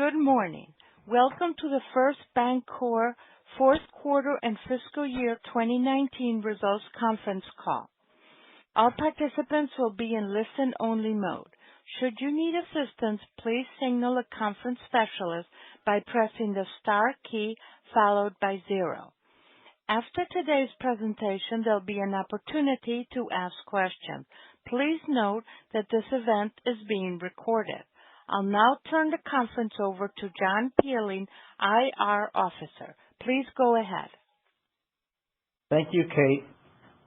Good morning. Welcome to the First BanCorp fourth quarter and fiscal year 2019 results conference call. All participants will be in listen-only mode. Should you need assistance, please signal a conference specialist by pressing the star key followed by 0. After today's presentation, there'll be an opportunity to ask questions. Please note that this event is being recorded. I'll now turn the conference over to John Peeling, IR Officer. Please go ahead. Thank you, Kate.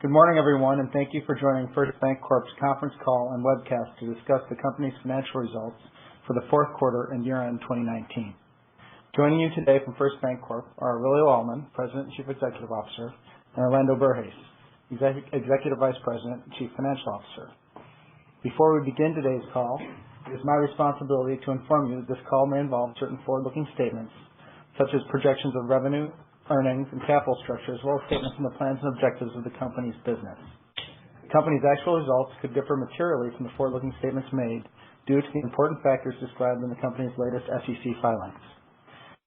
Good morning, everyone, and thank you for joining First BanCorp's conference call and webcast to discuss the company's financial results for the fourth quarter and year-end 2019. Joining you today from First BanCorp are Aurelio, President and Chief Executive Officer, and Orlando Berges, Executive Vice President and Chief Financial Officer. Before we begin today's call, it is my responsibility to inform you that this call may involve certain forward-looking statements, such as projections of revenue, earnings, and capital structure, as well as statements on the plans and objectives of the company's business. The company's actual results could differ materially from the forward-looking statements made due to the important factors described in the company's latest SEC filings.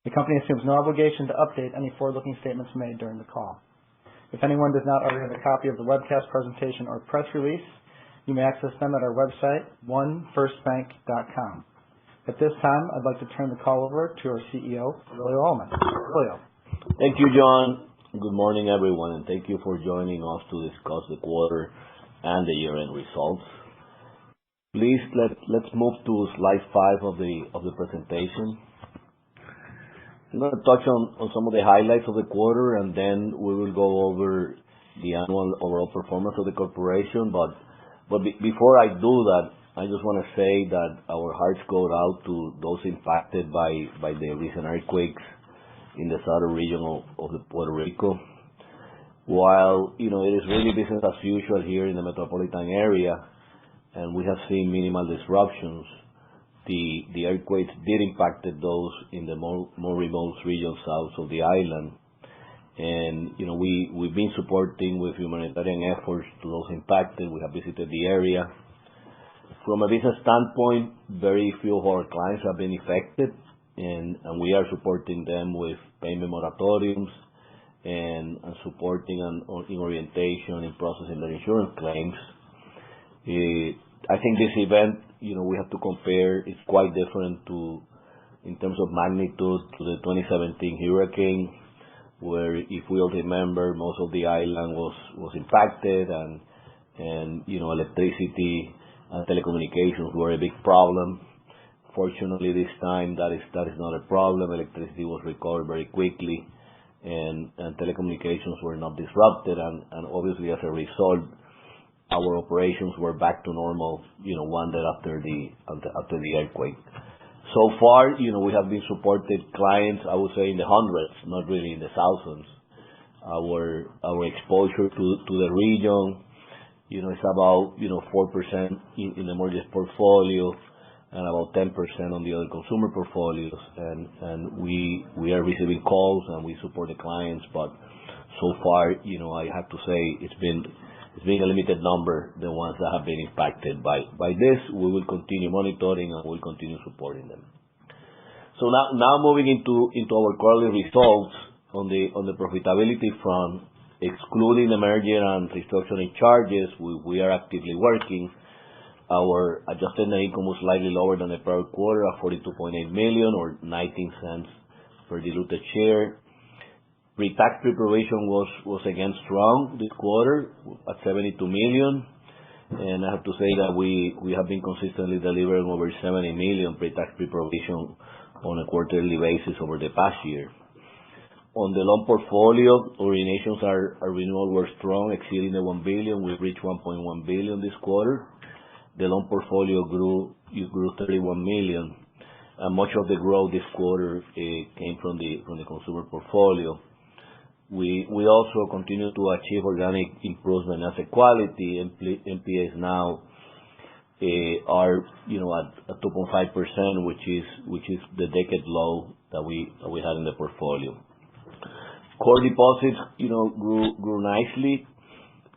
The company assumes no obligation to update any forward-looking statements made during the call. If anyone does not already have a copy of the webcast presentation or press release, you may access them at our website, onefirstbank.com. At this time, I'd like to turn the call over to our CEO, Aurelio. Aurelio. Thank you, John. Good morning, everyone, and thank you for joining us to discuss the quarter and the year-end results. Please, let's move to slide 5 of the presentation. I'm going to touch on some of the highlights of the quarter, and then we will go over the annual overall performance of the corporation. But before I do that, I just want to say that our hearts go out to those impacted by the recent earthquakes in the southern region of Puerto Rico. While, it is really business as usual here in the metropolitan area, and we have seen minimal disruptions, the earthquakes did impact those in the more remote regions south of the island. And, we've been supporting with humanitarian efforts to those impacted. We have visited the area. From a business standpoint, very few of our clients have been affected, and we are supporting them with payment moratoriums and supporting in orientation in processing their insurance claims. I think this event, we have to compare, it's quite different in terms of magnitude to the 2017 hurricane, where, if we all remember, most of the island was impacted, and electricity and telecommunications were a big problem. Fortunately, this time that is not a problem. Electricity was recovered very quickly, and telecommunications were not disrupted, and obviously as a result, our operations were back to normal, one day after the earthquake. So far, we have been supported clients, I would say, in the hundreds, not really in the thousands. Our exposure to the region, it's about 4% in the mortgage portfolio and about 10% on the other consumer portfolios. And we are receiving calls and we support the clients, but so far, I have to say it's been a limited number, the ones that have been impacted by this. We will continue monitoring and we'll continue supporting them. So now moving into our quarterly results on the profitability front, excluding the merger and restructuring charges, we are actively working. Our adjusted net income was slightly lower than the prior quarter at $42.8 million or 19 cents per diluted share. Pre-tax pre-provision was again strong this quarter at $72 million, and I have to say that we have been consistently delivering over $70 million pre-tax pre-provision on a quarterly basis over the past year. On the loan portfolio, originations our renewal were strong, exceeding the $1 billion. We reached $1.1 billion this quarter. The loan portfolio grew $31 million, and much of the growth this quarter came from the consumer portfolio. We also continue to achieve organic improvement in asset quality. NPAs now are at 2.5%, which is the decade low that we had in the portfolio. Core deposits grew nicely,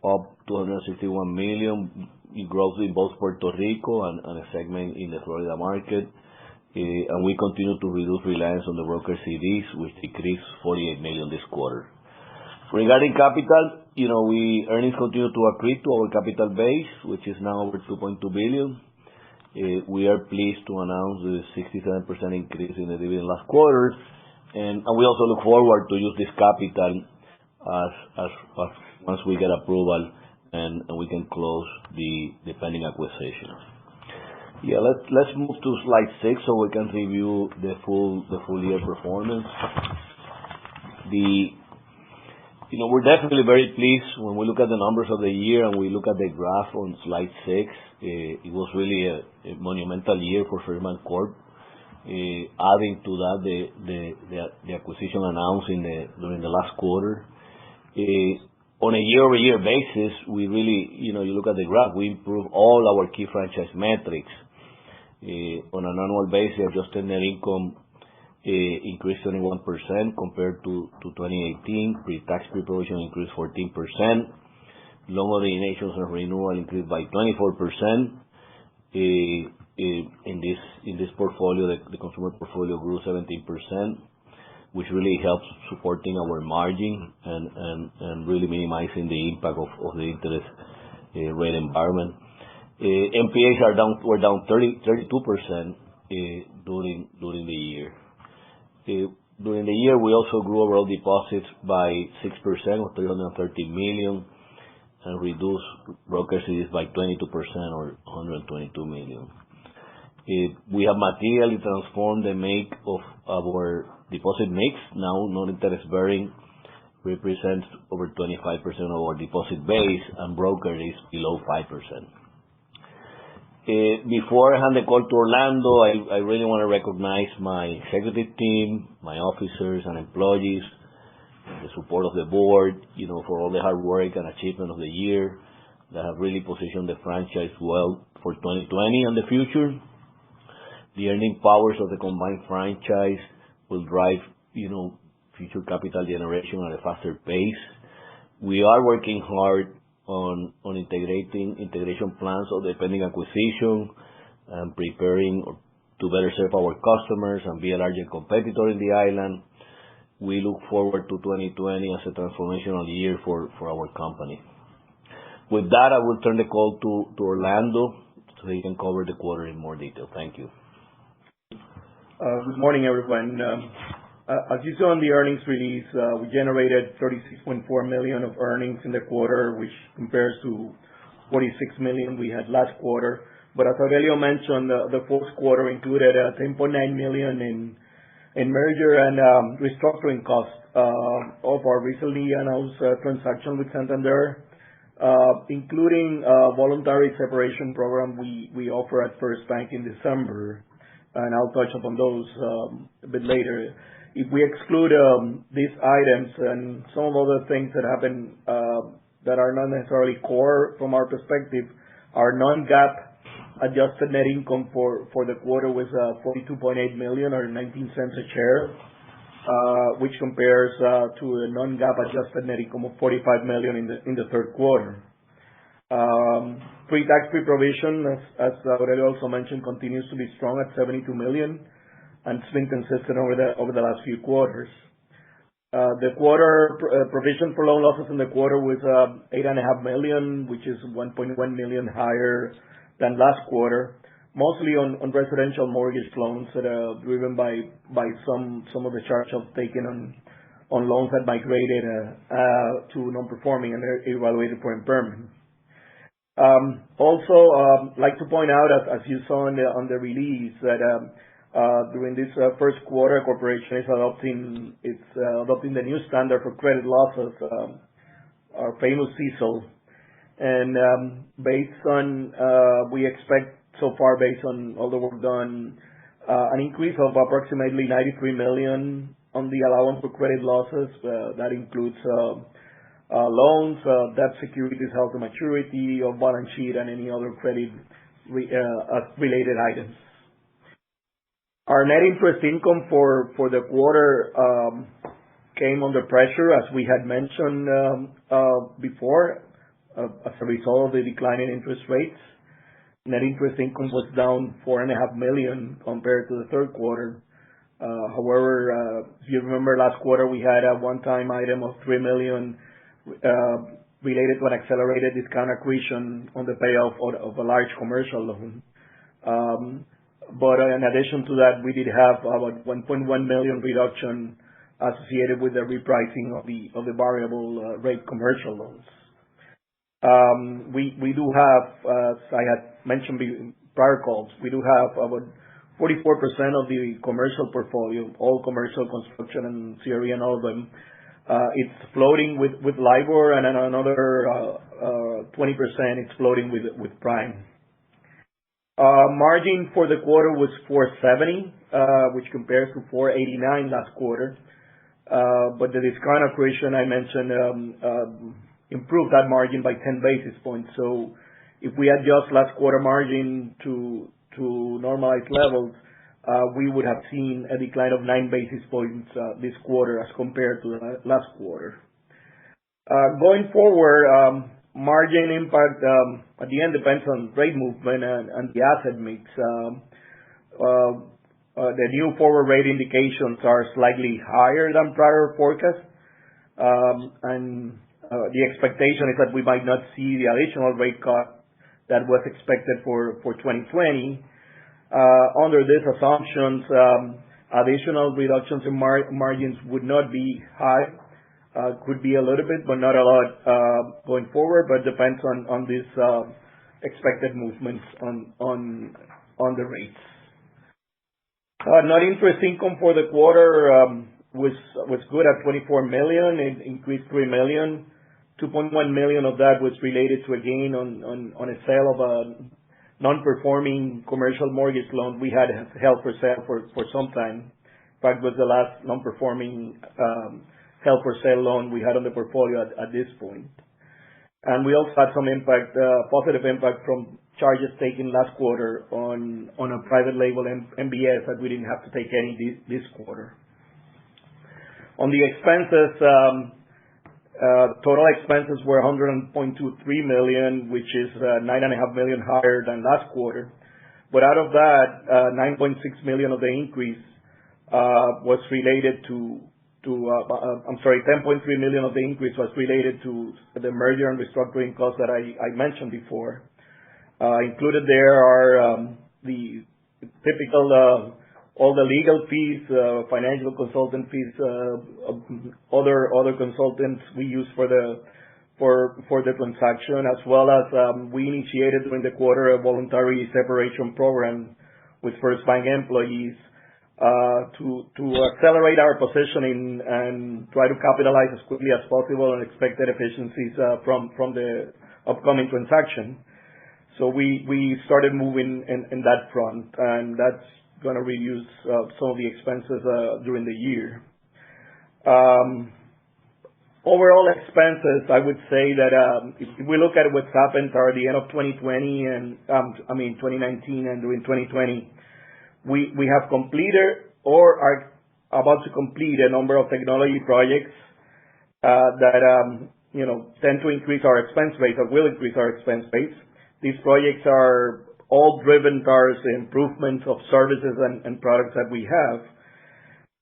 up $261 million, growth in both Puerto Rico and a segment in the Florida market. and we continue to reduce reliance on the broker CDs, which decreased $48 million this quarter. Regarding capital, earnings continue to accrete to our capital base, which is now over $2.2 billion. We are pleased to announce the 67% increase in the dividend last quarter, and we also look forward to use this capital as once we get approval and we can close the pending acquisition. Yeah, let's move to slide 6 so we can review the full year performance. We're definitely very pleased when we look at the numbers of the year and we look at the graph on slide 6. It was really a monumental year for First BanCorp. Adding to that, the acquisition announced during the last quarter. On a year-over-year basis, we really, you look at the graph, we improved all our key franchise metrics. On an annual basis, adjusted net income increased 21% compared to 2018. Pre-tax pre-provision increased 14%. Loan originations and renewal increased by 24%. In this portfolio, the consumer portfolio grew 17%, which really helps supporting our margin and really minimizing the impact of the interest rate environment. NPAs were down 32% during the year. During the year, we also grew overall deposits by 6%, or $330 million, and reduced broker CDs by 22%, or $122 million. We have materially transformed the make of our deposit mix. Now, non-interest bearing represents over 25% of our deposit base, and broker is below 5%. Before I hand the call to Orlando, I really want to recognize my executive team, my officers and employees, the support of the board, for all the hard work and achievement of the year that have really positioned the franchise well for 2020 and the future. The earning powers of the combined franchise will drive, future capital generation at a faster pace. We are working hard on integration plans of the pending acquisition and preparing to better serve our customers and be a larger competitor in the island. We look forward to 2020 as a transformational year for our company. With that, I will turn the call to Orlando so he can cover the quarter in more detail. Thank you. Good morning, everyone. As you saw in the earnings release, we generated $36.4 million of earnings in the quarter, which compares to $46 million we had last quarter. But as Aurelio mentioned, the fourth quarter included $10.9 million in merger and restructuring costs of our recently announced transaction with Santander, including a voluntary separation program we offer at First Bank in December. And I'll touch upon those a bit later. If we exclude these items and some of other things that happen that are not necessarily core from our perspective, our non-GAAP adjusted net income for the quarter was $42.8 million, or 19 cents a share, which compares to a non-GAAP adjusted net income of $45 million in the third quarter. Pre-tax pre-provision, as Aurelio also mentioned, continues to be strong at $72 million, and it's been consistent over the last few quarters. The quarter provision for loan losses in the quarter was $8.5 million, which is $1.1 million higher than last quarter, mostly on residential mortgage loans that are driven by some of the charge-offs taken on loans that migrated to non-performing and are evaluated for impairment. Also, like to point out, as you saw on the release, that during this first quarter, corporation is adopting the new standard for credit losses, our famous CECL. And based on, we expect so far, based on all the work done, an increase of approximately $93 million on the allowance for credit losses. That includes loans, debt securities held to maturity, or balance sheet, and any other credit related items. Our net interest income for the quarter came under pressure, as we had mentioned before, as a result of the decline in interest rates. net interest income was down $4.5 million compared to the third quarter. However, if you remember last quarter, we had a one-time item of $3 million related to an accelerated discount accretion on the payoff of a large commercial loan. But in addition to that, we did have about $1.1 million reduction associated with the repricing of the variable rate commercial loans. We do have, as I had mentioned in prior calls, we do have about 44% of the commercial portfolio, all commercial construction and CRE and all of them, it's floating with LIBOR, and then another 20% it's floating with Prime. Margin for the quarter was 4.70, which compares to 4.89 last quarter. But the discount accretion I mentioned improved that margin by 10 basis points. So if we adjust last quarter margin to normalized levels, we would have seen a decline of 9 basis points this quarter as compared to the last quarter. Going forward, margin impact at the end depends on rate movement and the asset mix. The new forward rate indications are slightly higher than prior forecasts, and the expectation is that we might not see the additional rate cut that was expected for 2020. Under these assumptions, additional reductions in margins would not be high. Could be a little bit, but not a lot going forward, but depends on these expected movements on the rates. Net interest income for the quarter was good at $24 million. It increased $3 million. $2.1 million of that was related to a gain on a sale of a non-performing commercial mortgage loan we had held for sale for some time. In fact, it was the last non-performing held for sale loan we had on the portfolio at this point. And we also had some impact, positive impact from charges taken last quarter on a private label MBS that we didn't have to take any this quarter. On the expenses, total expenses were $100.23 million, which is $9.5 million higher than last quarter. But out of that, $9.6 million of the increase was related to $10.3 million of the increase was related to the merger and restructuring costs that I mentioned before. Included there are the typical all the legal fees, financial consultant fees, other consultants we use for the transaction, as well as we initiated during the quarter a voluntary separation program with First Bank employees to accelerate our positioning and try to capitalize as quickly as possible on expected efficiencies from the upcoming transaction. So we started moving in that front, and that's going to reduce some of the expenses during the year. Overall expenses, I would say that if we look at what's happened toward the end of 2020 and 2019 and during 2020, we have completed or are about to complete a number of technology projects that tend to increase our expense base or will increase our expense base. These projects are all driven towards the improvements of services and products that we have.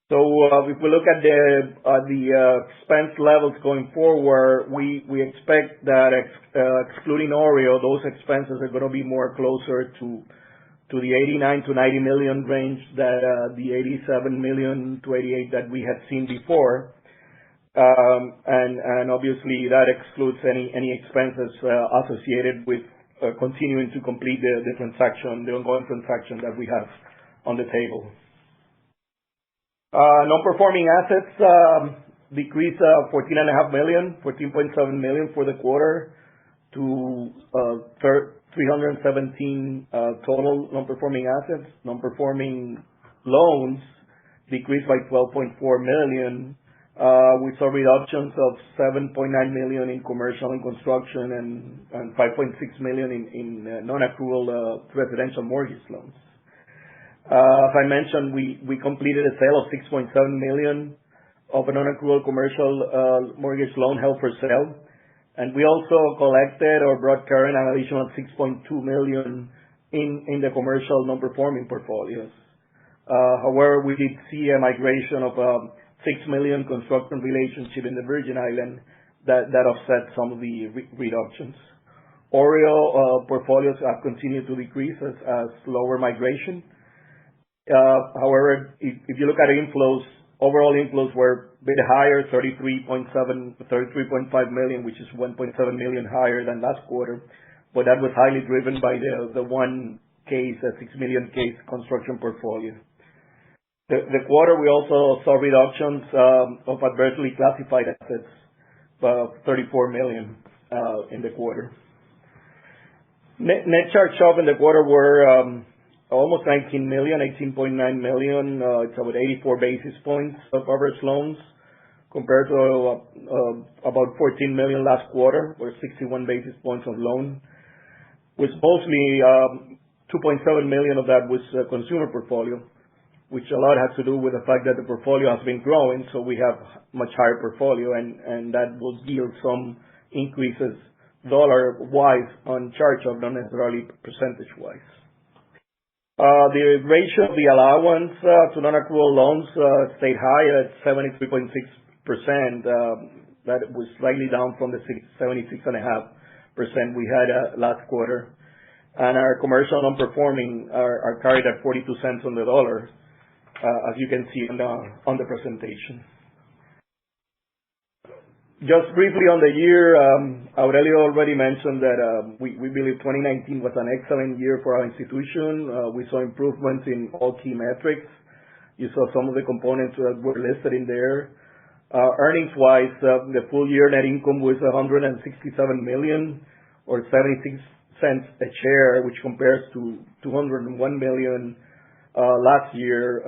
So if we look at the expense levels going forward, we expect that excluding Aurelio, those expenses are going to be more closer to the 89 to 90 million range that the 87 million to 88 that we had seen before. And obviously that excludes any expenses associated with continuing to complete the transaction, the ongoing transaction that we have on the table. Non-performing assets decreased $14.7 million for the quarter to 317 total non-performing assets. Non-performing loans decreased by $12.4 million. We saw reductions of $7.9 million in commercial and construction and $5.6 million in non-accrual residential mortgage loans. As I mentioned, we completed a sale of $6.7 million of a non-accrual commercial mortgage loan held for sale. And we also collected or brought current an additional $6.2 million in the commercial non-performing portfolios. However, we did see a migration of $6 million construction relationship in the Virgin Islands that offset some of the reductions. Aurelio portfolios have continued to decrease as lower migration. However, if you look at inflows, overall inflows were a bit higher, 33.5 million, which is 1.7 million higher than last quarter. But that was highly driven by the one case, a 6 million case construction portfolio. The quarter, we also saw reductions of adversely classified assets, 34 million in the quarter. Net charge-off in the quarter were almost 19 million, 18.9 million. It's about 84 basis points of average loans compared to about 14 million last quarter, or 61 basis points of loan, which mostly 2.7 million of that was consumer portfolio, which a lot has to do with the fact that the portfolio has been growing, so we have much higher portfolio, and that will yield some increases dollar-wise on charge-off, not necessarily percentage-wise. The ratio of the allowance to non-accrual loans stayed high at 73.6%. That was slightly down from the 76.5% we had last quarter. And our commercial non-performing are carried at 42 cents on the dollar, as you can see on the presentation. Just briefly on the year, Aurelio already mentioned that we believe 2019 was an excellent year for our institution. We saw improvements in all key metrics. You saw some of the components that were listed in there. Earnings-wise, the full year net income was $167 million, or 76 cents a share, which compares to $201 million last year.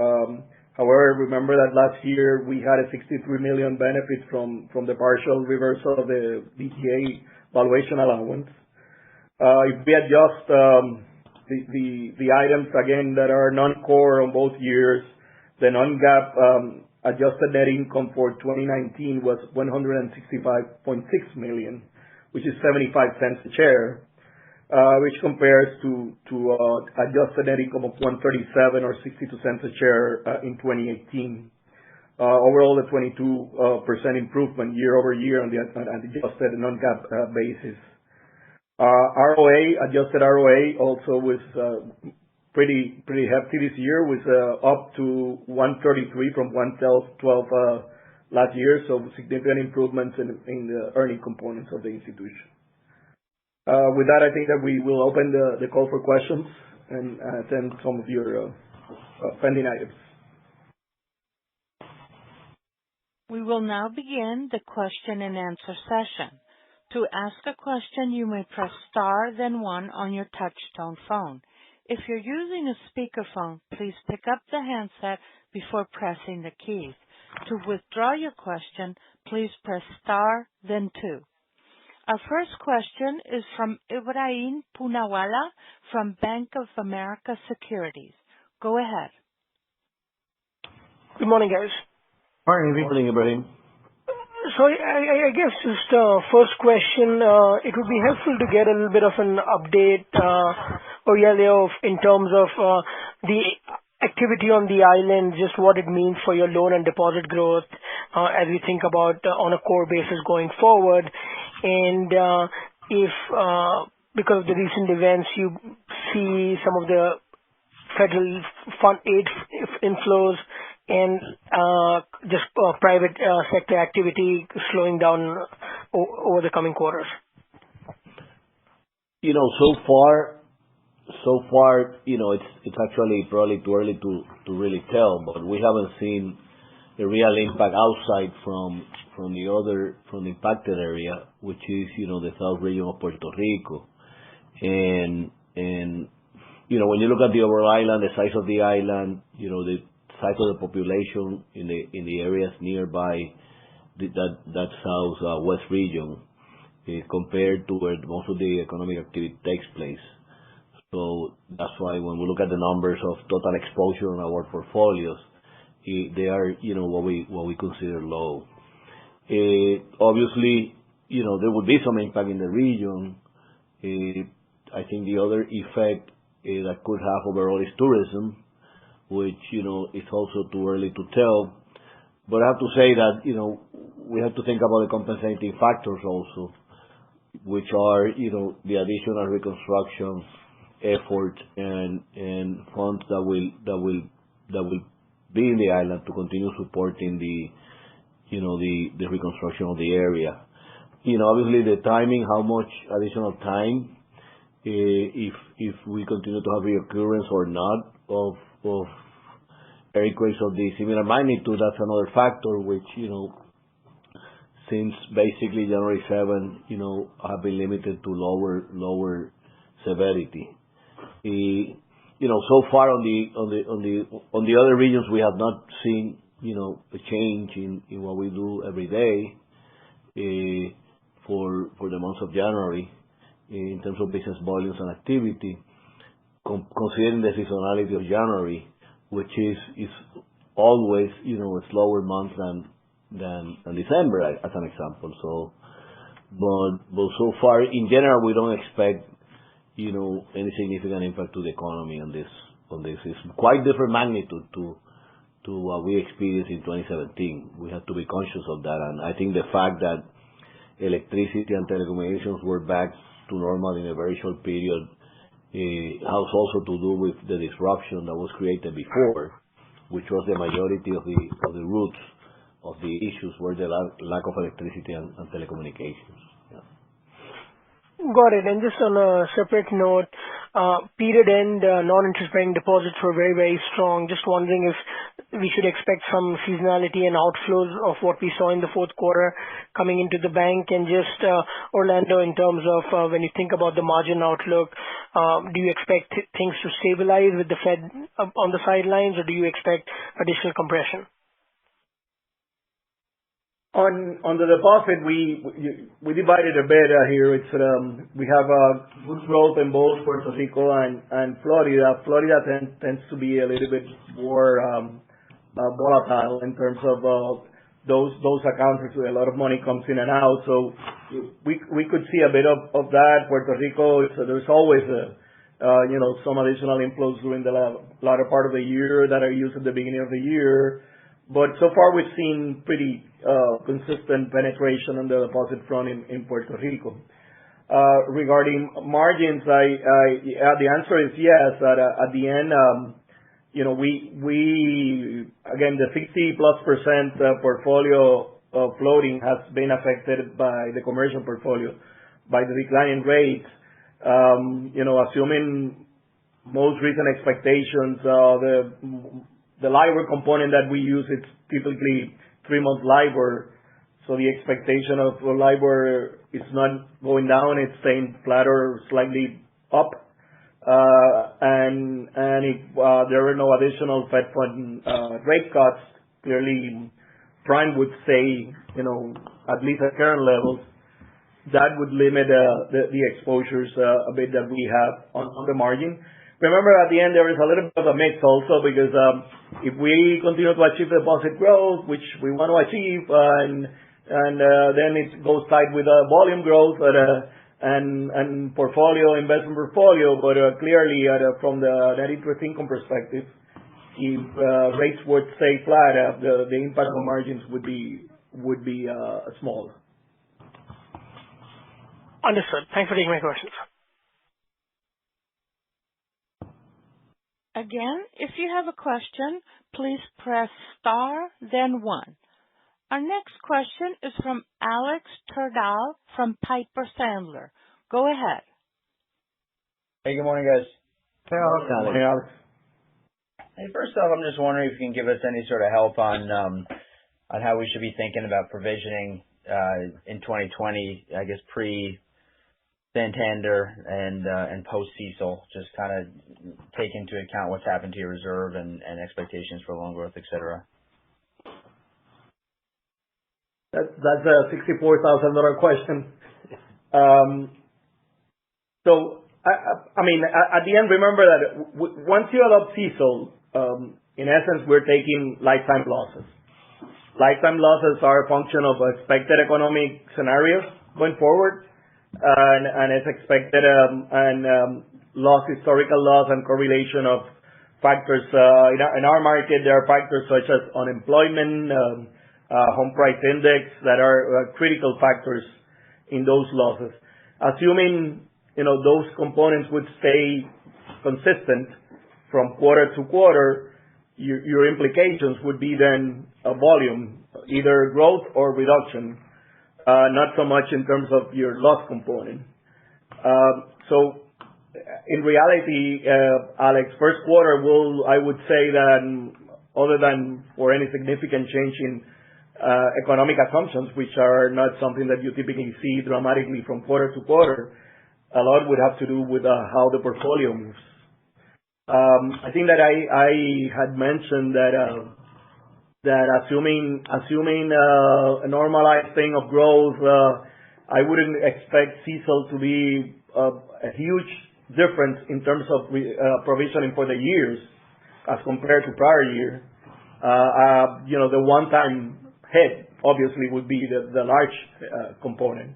However, remember that last year we had a $63 million benefit from the partial reversal of the DTA valuation allowance. If we adjust the items again that are non-core on both years, the non-GAAP adjusted net income for 2019 was $165.6 million, which is 75 cents a share, which compares to adjusted net income of 137 or 62 cents a share in 2018. Overall, a 22% improvement year over year on the adjusted non-GAAP basis. ROA, adjusted ROA, also was pretty hefty this year, was up to 133 from 112 last year, so significant improvements in the earning components of the institution. With that, I think that we will open the call for questions and attend some of your pending items. We will now begin the question and answer session. To ask a question, you may press star then one on your touch-tone phone. If you're using a speakerphone, please pick up the handset before pressing the keys. To withdraw your question, please press star then two. Our first question is from Ibrahim Punawala from Bank of America Securities. Go ahead. Good morning, guys. Morning, Ibrahim. So I guess just first question, it would be helpful to get a little bit of an update, Aurelio, in terms of the activity on the island, just what it means for your loan and deposit growth as we think about on a core basis going forward. And if, because of the recent events, you see some of the federal fund aid inflows and just private sector activity slowing down over the coming quarters? So far, it's actually probably too early to really tell, but we haven't seen a real impact outside from the impacted area, which is, the south region of Puerto Rico. And when you look at the overall island, the size of the island, the size of the population in the areas nearby that southwest region compared to where most of the economic activity takes place. So that's why when we look at the numbers of total exposure on our portfolios, they are, what we consider low. Obviously, there would be some impact in the region. I think the other effect that could have overall is tourism, which, it's also too early to tell. But I have to say that, we have to think about the compensating factors also, which are, the additional reconstruction effort and funds that will be in the island to continue supporting the reconstruction of the area. Obviously the timing, how much additional time, if we continue to have reoccurrence or not of earthquakes of the similar magnitude, that's another factor which, since basically January 7, have been limited to lower severity. So far on the other regions, we have not seen, a change in what we do every day, for the month of January in terms of business volumes and activity, considering the seasonality of January, which is always, a slower month than December, as an example. But so far, in general, we don't expect, any significant impact to the economy on this. It's quite different magnitude to what we experienced in 2017. We have to be conscious of that, and I think the fact that electricity and telecommunications were back to normal in a very short period has also to do with the disruption that was created before, which was the majority of the roots of the issues were the lack of electricity and telecommunications. Yeah. Got it. And just on a separate note, period end non-interest-bearing deposits were very, very strong. Just wondering if we should expect some seasonality and outflows of what we saw in the fourth quarter coming into the bank. And just Orlando, in terms of when you think about the margin outlook, do you expect things to stabilize with the Fed on the sidelines, or do you expect additional compression? On the deposit, we divided a bit here. It's we have good growth in both Puerto Rico and Florida. Florida tends to be a little bit more volatile in terms of those accounts where a lot of money comes in and out. So we could see a bit of that. Puerto Rico, there's always some additional inflows during the latter part of the year that are used at the beginning of the year. But so far, we've seen pretty consistent penetration on the deposit front in Puerto Rico. Regarding margins, the answer is yes. At the end, we again, the 60+% portfolio of floating has been affected by the commercial portfolio, by the declining rates. Assuming most recent expectations, the LIBOR component that we use, it's typically 3-month LIBOR. So the expectation of LIBOR is not going down, it's staying flat or slightly up. And if there are no additional Fed fund rate cuts, clearly prime would stay, at least at current levels. That would limit the exposures a bit that we have on the margin. Remember, at the end, there is a little bit of a mix also, because if we continue to achieve deposit growth, which we want to achieve, and then it goes tied with volume growth and portfolio, investment portfolio. But clearly, from the net interest income perspective, if rates would stay flat, the impact on margins would be small. Understood. Thanks for taking my questions. Again, if you have a question, please press star, then 1. Our next question is from Alex Turdal from Piper Sandler. Go ahead. Hey, good morning, guys. Hey, Alex. Hey, Alex. Hey, first off, I'm just wondering if you can give us any sort of help on how we should be thinking about provisioning in 2020, I guess pre-Santander and post-CECL, just kind of take into account what's happened to your reserve and expectations for loan growth, et cetera. That's a $64,000 question. So, I mean, at the end, remember that once you adopt CECL, in essence, we're taking lifetime losses. Lifetime losses are a function of expected economic scenarios going forward, and it's expected, and historical loss and correlation of factors. In our market, there are factors such as unemployment, home price index that are critical factors in those losses. Assuming, those components would stay consistent from quarter to quarter, your implications would be then a volume, either growth or reduction, not so much in terms of your loss component. So in reality, Alex, first quarter I would say that other than for any significant change in economic assumptions, which are not something that you typically see dramatically from quarter to quarter, a lot would have to do with how the portfolio moves. I think that I had mentioned that assuming a normalized thing of growth, I wouldn't expect CECL to be a huge difference in terms of provisioning for the years as compared to prior year. The one-time hit obviously would be the large component.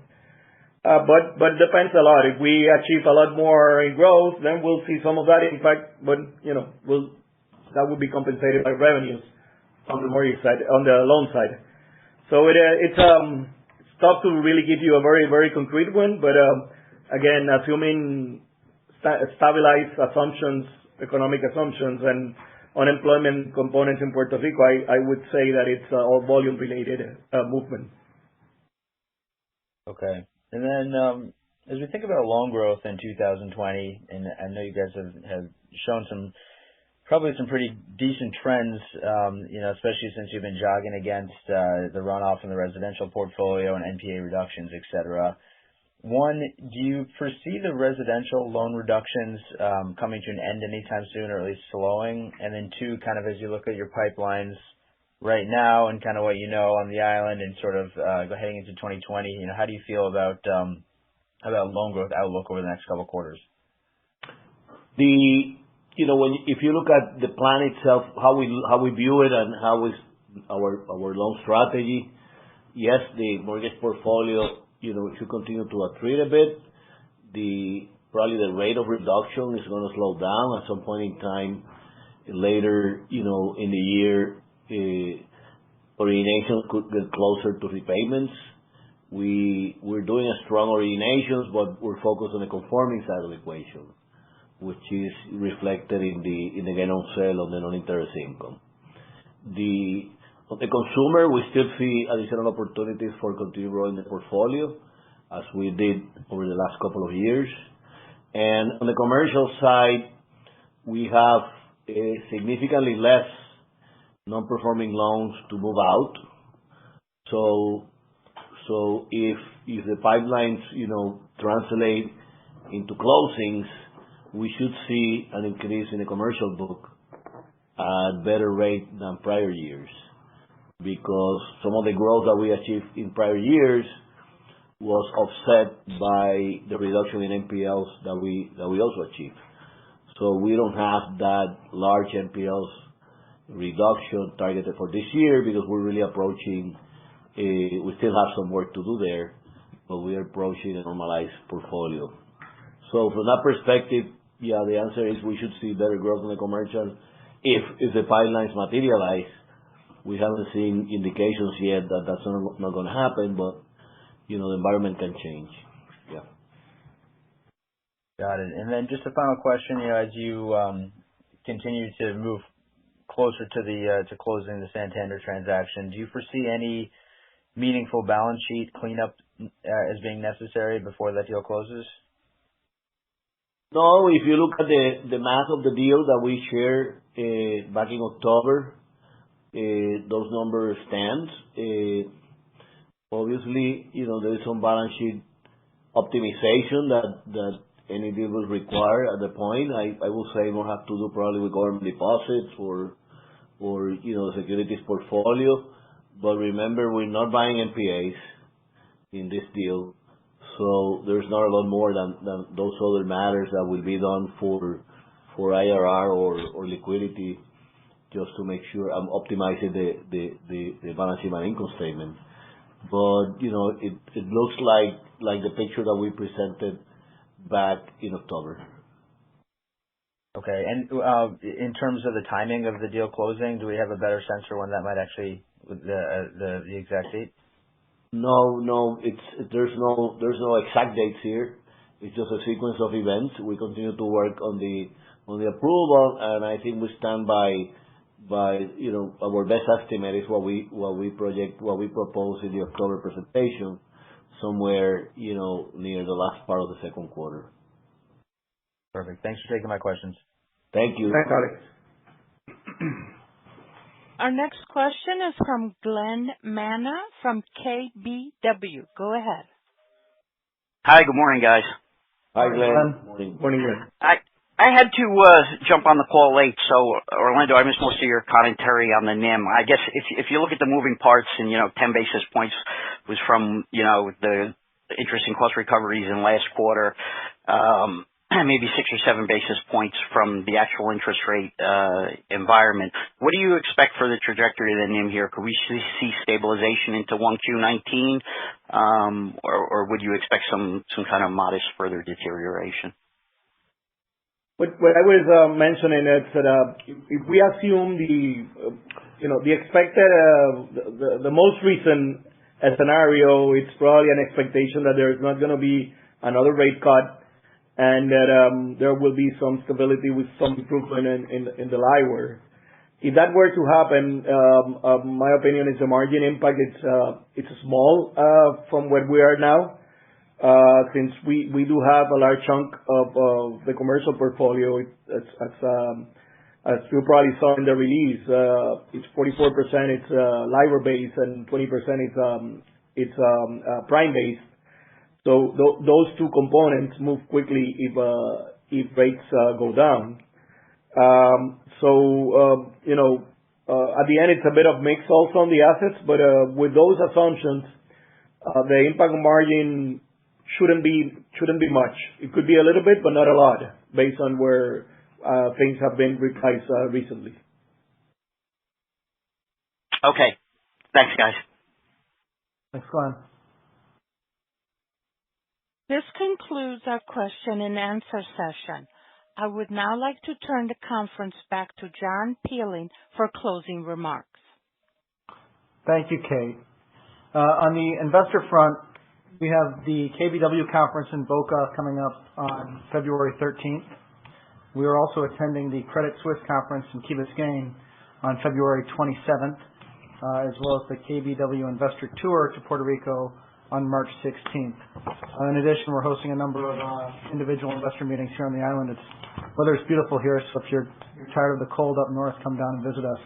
But it depends a lot. If we achieve a lot more in growth, then we'll see some of that impact, but that would be compensated by revenues on the mortgage side, on the loan side. So it's tough to really give you a very, very concrete one, but again, assuming stabilized assumptions, economic assumptions, and unemployment components in Puerto Rico, I would say that it's all volume-related movement. Okay. And then as we think about loan growth in 2020, and I know you guys have shown probably some pretty decent trends, especially since you've been jogging against the runoff in the residential portfolio and NPA reductions, et cetera. One, do you foresee the residential loan reductions coming to an end anytime soon, or at least slowing? And then two, kind of as you look at your pipelines right now and kind of what you know on the island and sort of heading into 2020, how do you feel about loan growth outlook over the next couple of quarters? If you look at the plan itself, how we view it and how is our loan strategy, yes, the mortgage portfolio, should continue to accrete a bit. Probably the rate of reduction is going to slow down at some point in time later, in the year. Origination could get closer to repayments. We're doing a strong originations, but we're focused on the conforming side of the equation, which is reflected in the gain on sale on the non-interest income. On the consumer, we still see additional opportunities for continued growing the portfolio, as we did over the last couple of years. And on the commercial side, we have significantly less non-performing loans to move out. So if the pipelines, translate into closings, we should see an increase in the commercial book at better rate than prior years, because some of the growth that we achieved in prior years was offset by the reduction in NPLs that we also achieved. So we don't have that large NPLs reduction targeted for this year, because we're really approaching we still have some work to do there, but we are approaching a normalized portfolio. So from that perspective, yeah, the answer is we should see better growth in the commercial if the pipelines materialize. We haven't seen indications yet that that's not going to happen, but the environment can change. Yeah. Got it. And then just a final question, as you continue to move closer to closing the Santander transaction, do you foresee any meaningful balance sheet cleanup as being necessary before that deal closes? No, if you look at the math of the deal that we shared back in October, those numbers stand. Obviously, there is some balance sheet optimization that any deal will require at the point. I will say we'll have to do probably with government deposits or securities portfolio. But remember, we're not buying NPAs in this deal, so there's not a lot more than those other matters that will be done for IRR or liquidity, just to make sure I'm optimizing the balance sheet and income statement. But it looks like the picture that we presented back in October. Okay. And in terms of the timing of the deal closing, do we have a better sense for when that might actually the exact date? No. There's no exact dates here. It's just a sequence of events. We continue to work on the approval, and I think we stand by our best estimate is what we project, what we propose in the October presentation, somewhere near the last part of the second quarter. Perfect. Thanks for taking my questions. Thank you. Thanks, Alex. Our next question is from Glenn Manna from KBW. Go ahead. Hi, good morning, guys. Hi, Glenn. Morning, Glenn. I had to jump on the call late, so Orlando, I missed most of your commentary on the NIM. I guess if you look at the moving parts and 10 basis points was from the interest and cost recoveries in last quarter, maybe 6 or 7 basis points from the actual interest rate environment. What do you expect for the trajectory of the NIM here? Could we see stabilization into 1Q19, or would you expect some kind of modest further deterioration? What I was mentioning is that if we assume the expected the most recent scenario, it's probably an expectation that there is not going to be another rate cut, and that there will be some stability with some improvement in the LIBOR. If that were to happen, my opinion is the margin impact it's small from where we are now, since we do have a large chunk of the commercial portfolio. As you probably saw in the release, it's 44% it's LIBOR based and 20% it's prime based. So those two components move quickly if rates go down. At the end, it's a bit of mix also on the assets, but with those assumptions, the impact on margin shouldn't be much. It could be a little bit, but not a lot, based on where things have been repriced recently. Okay. Thanks, guys. Thanks, Glenn. This concludes our question and answer session. I would now like to turn the conference back to John Peeling for closing remarks. Thank you, Kate. On the investor front, we have the KBW conference in Boca coming up on February 13th. We are also attending the Credit Suisse conference in Key Biscayne on February 27th, as well as the KBW Investor Tour to Puerto Rico on March 16th. In addition, we're hosting a number of individual investor meetings here on the island. Weather is beautiful here, so if you're tired of the cold up north, come down and visit us.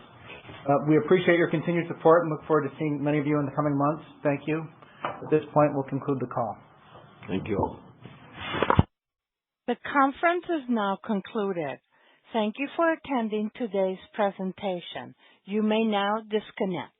We appreciate your continued support and look forward to seeing many of you in the coming months. Thank you. At this point, we'll conclude the call. Thank you all. The conference is now concluded. Thank you for attending today's presentation. You may now disconnect.